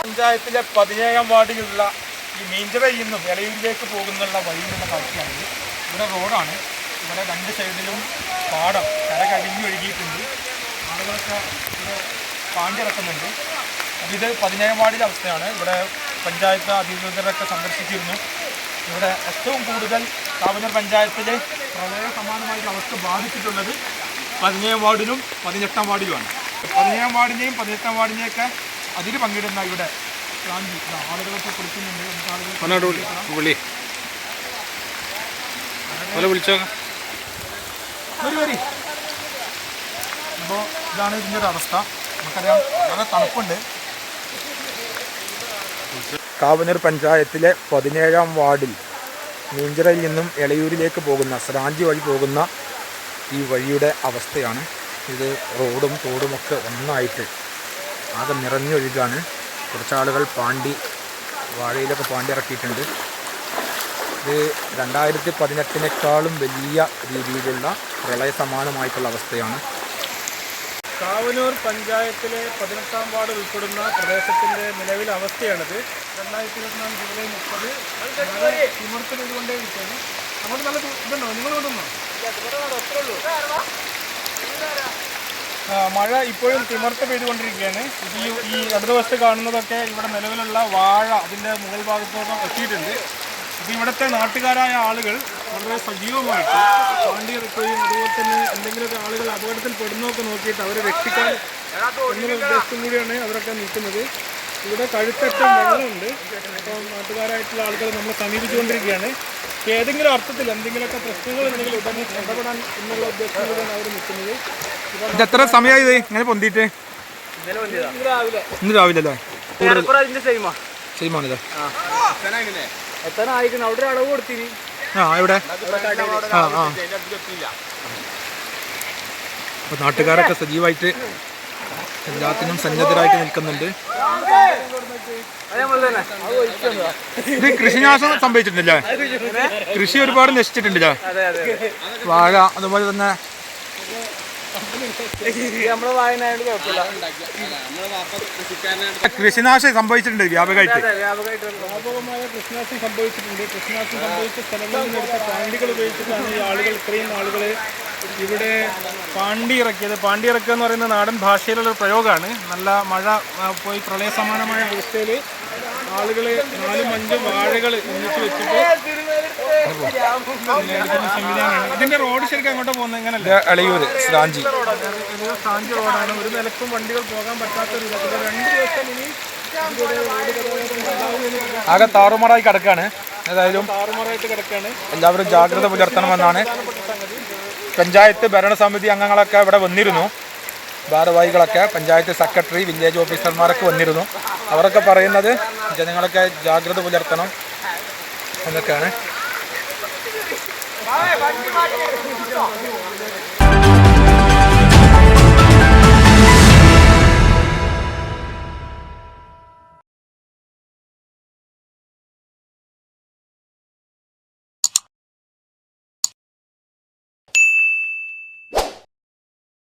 പഞ്ചായത്തിലെ 17ാം വാർഡിലുള്ള ഈ മീഞ്ചറയിൽ നിന്നും എളയൂരിലേക്ക് പോകുന്നുള്ള വഴിയിലുള്ള കാഴ്ചയാണ്. ഇവിടെ റോഡാണ്. ഇവിടെ രണ്ട് സൈഡിലും പാടം കര കവിഞ്ഞൊഴുകിയിട്ടുണ്ട്. ആളുകളൊക്കെ ഇവിടെ പാണ്ടിറക്കുന്നുണ്ട്. ഇത് 17ാം വാർഡിലെ അവസ്ഥയാണ്. ഇവിടെ പഞ്ചായത്ത് അധികൃതരൊക്കെ സന്ദർശിച്ചിരുന്നു. ഇവിടെ ഏറ്റവും കൂടുതൽ കാവനൂർ പഞ്ചായത്തിലെ പ്രളയ സമാനമായിട്ടുള്ള അവസ്ഥ ബാധിച്ചിട്ടുള്ളത് 17ാം വാർഡിലും 18ാം വാർഡിലുമാണ്. 17ാം വാർഡിനെയും 18ാം വാർഡിനെയൊക്കെ അതിന് പങ്കിടുന്ന ഇവിടെ ആളുകളൊക്കെ കുളിക്കുന്നുണ്ട്. അപ്പോൾ ഇതാണ് ഇതിൻ്റെ ഒരു അവസ്ഥ. നമുക്കറിയാം വളരെ തണുപ്പുണ്ട്. കാവനൂർ പഞ്ചായത്തിലെ 17ാം വാർഡിൽ മീഞ്ചറയിൽ നിന്നും എളയൂരിലേക്ക് പോകുന്ന സ്രാഞ്ചി വഴി പോകുന്ന ഈ വഴിയുടെ അവസ്ഥയാണ്. ഇത് റോഡും തോടുമൊക്കെ ഒന്നായിട്ട് ആകെ നിറഞ്ഞൊഴുകാണ്. കുറച്ചാളുകൾ വാഴയിലൊക്കെ പാണ്ടി ഇറക്കിയിട്ടുണ്ട്. ഇത് 2018 വലിയ രീതിയിലുള്ള പ്രളയ സമാനമായിട്ടുള്ള അവസ്ഥയാണ്. കാവനൂർ പഞ്ചായത്തിലെ 18ാം വാർഡ് ഉൾപ്പെടുന്ന പ്രദേശത്തിൻ്റെ നിലവിലെ അവസ്ഥയാണിത്. 2024 ജൂലൈ 30 തിമിർത്ത് പെയ്തുകൊണ്ടേയിരിക്കുന്നു. നമുക്ക് നല്ല ഇതുണ്ടോ? നിങ്ങൾ കൊണ്ടുവന്നോ? മഴ ഇപ്പോഴും തിമിർത്ത് പെയ്തുകൊണ്ടിരിക്കുകയാണ്. ഈ അടുത്ത വശത്ത് കാണുന്നതൊക്കെ ഇവിടെ നിലവിലുള്ള വാഴ അതിൻ്റെ മുകൾ ഭാഗത്തോടെ എത്തിയിട്ടുണ്ട്. അപ്പോൾ ഇവിടുത്തെ നാട്ടുകാരായ ആളുകൾ വളരെ സജീവമായിട്ട് പാണ്ടി ഇറക്കുകയും അതുപോലെ തന്നെ എന്തെങ്കിലുമൊക്കെ ആളുകൾ അപകടത്തിൽ പെടുന്നതൊക്കെ നോക്കിയിട്ട് അവരെ രക്ഷിക്കാൻ എന്നുള്ള ഉദ്ദേശത്തും കൂടിയാണ് അവരൊക്കെ നിൽക്കുന്നത്. ഇവിടെ കഴുത്തറ്റം വെള്ളമുണ്ട്. അപ്പോൾ നാട്ടുകാരായിട്ടുള്ള ആളുകൾ നമ്മളെ സമീപിച്ചുകൊണ്ടിരിക്കുകയാണ്. ഏതെങ്കിലും അർത്ഥത്തിൽ എന്തെങ്കിലുമൊക്കെ പ്രശ്നങ്ങൾ ഉണ്ടെങ്കിൽ ഉടനെ ഇടപെടാൻ എന്നുള്ള ഉദ്ദേശത്തോടെയാണ് അവർ നിൽക്കുന്നത്. ഇത് എത്ര സമയമായി ഇത് ഇങ്ങനെ പൊന്തിയിട്ട്? ഇന്ന് രാവിലെ അല്ലേ? സെയിമാണിത്. എത്താനായിരിക്കുന്നു. അവിടെ ഒരു അളവ് കൊടുത്തിനി. ഇവിടെ അപ്പൊ നാട്ടുകാരൊക്കെ സജീവമായിട്ട് എല്ലാത്തിനും സന്നദ്ധരായിട്ട് നിൽക്കുന്നുണ്ട്. ഇത് കൃഷിനാശം സംഭവിച്ചിട്ടുണ്ടല്ലേ? കൃഷി ഒരുപാട് നശിച്ചിട്ടുണ്ടല്ലേ? വാഴ അതുപോലെ തന്നെ കൃഷിനാശം സംഭവിച്ചിട്ടുണ്ട്. വ്യാപകമായ കൃഷിനാശം സംഭവിച്ചിട്ടുണ്ട്. കൃഷിനാശം സംഭവിച്ച സ്ഥലങ്ങളിൽ നിന്നെടുത്ത പാണ്ടികൾ ഉപയോഗിച്ചിട്ടാണ് ഈ ആളുകൾ ഇത്രയും ആളുകൾ ഇവിടെ പാണ്ടി ഇറക്കിയത്. പാണ്ടി ഇറക്കുക എന്ന് പറയുന്ന നാടൻ ഭാഷയിലുള്ള പ്രയോഗമാണ്. നല്ല മഴ പോയി പ്രളയ സമാനമായ അവസ്ഥയിൽ ആളുകൾ 4-5 വാഴകൾ ഒന്നിച്ച് വെച്ചിട്ട് സംവിധാനമാണ്. ഇതിന്റെ റോഡ് ശരിക്കും അങ്ങോട്ട് പോകുന്നത് എങ്ങനെയല്ല? എളയൂർ സ്രാഞ്ചി റോഡാണ്. ഒരു നിലക്കും വണ്ടികൾ പോകാൻ പറ്റാത്ത ഒരു 2 ദിവസം ഇനി ആകെ താറുമാറായി കിടക്കാണ്. ഏതായാലും താറുമാറായിട്ട് കിടക്കാണ്. എല്ലാവരും ജാഗ്രത പുലർത്തണമെന്നാണ്. പഞ്ചായത്ത് ഭരണസമിതി അംഗങ്ങളൊക്കെ ഇവിടെ വന്നിരുന്നു. ഭാരവാഹികളൊക്കെ, പഞ്ചായത്ത് സെക്രട്ടറി, വില്ലേജ് ഓഫീസർമാരൊക്കെ വന്നിരുന്നു. അവരൊക്കെ പറയുന്നത് ജനങ്ങളൊക്കെ ജാഗ്രത പുലർത്തണം എന്നൊക്കെയാണ്.